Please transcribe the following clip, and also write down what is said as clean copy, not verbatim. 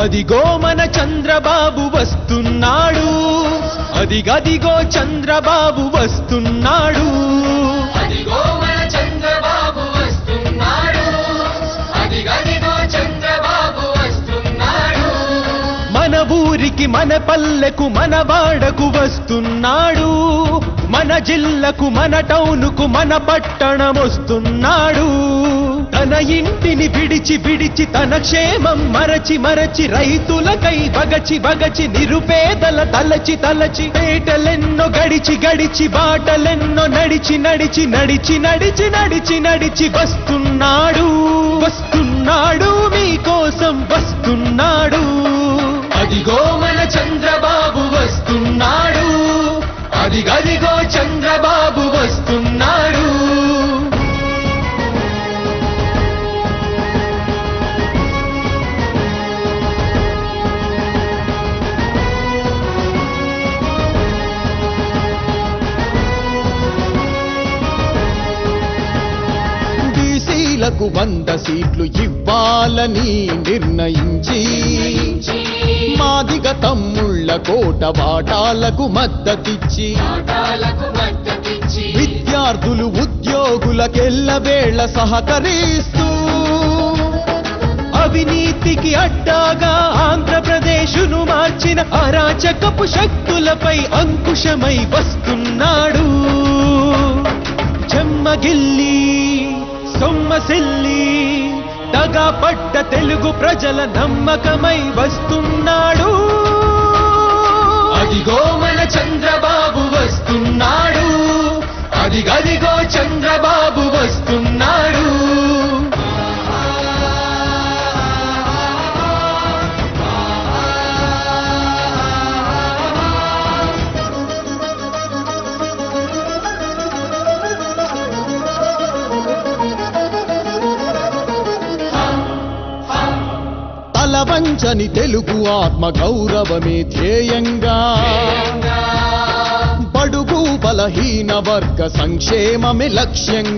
అదిగో మన చంద్రబాబు వస్తున్నాడు, అదిగదిగో చంద్రబాబు వస్తున్నాడు. అదిగో మన చంద్రబాబు వస్తున్నాడు, అదిగదిగో చంద్రబాబు వస్తున్నాడు. మన ఊరికి మన పల్లెకు మన వాడకు వస్తున్నాడు, మన జిల్లకు మన టౌనుకు మన పట్టణం వస్తున్నాడు. తన ఇంటిని విడిచి విడిచి తన క్షేమం మరచి మరచి రైతులకై బగచి బగచి నిరుపేదల తలచి తలచి పేటలెన్నో గడిచి గడిచి బాటలెన్నో నడిచి నడిచి నడిచి నడిచి నడిచి నడిచి వస్తున్నాడు వస్తున్నాడు మీకోసం వస్తున్నాడు. అదిగో మన చంద్రబాబు వస్తున్నాడు, అదిగదిగో చంద్రబాబు వస్తున్నాడు. బీసీలకు 100 సీట్లు ఇవ్వాలని నిర్ణయించి మాదిగ తమ్ముళ్ళ కోట వాటాలకు మద్దతిచ్చి విద్యార్థులు ఉద్యోగులకెల్లవేళ సహకరిస్తూ అవినీతికి అడ్డాగా ఆంధ్రప్రదేశును మార్చిన అరాచకపు శక్తులపై అంకుశమై వస్తున్నాడు. చెమ్మగిల్లి సొమ్మసిల్లి దగాపడ్డ తెలుగు ప్రజల నమ్మకమై వస్తున్నాడు. అదిగో మన చంద్రబాబు వస్తున్నాడు, అదిగదిగో చంద్రబాబు వస్తున్నాడు. తలవంచని తెలుగు ఆత్మ గౌరవమే ధ్యేయంగా బడుగు బలహీన వర్గ సంక్షేమమే లక్ష్యంగా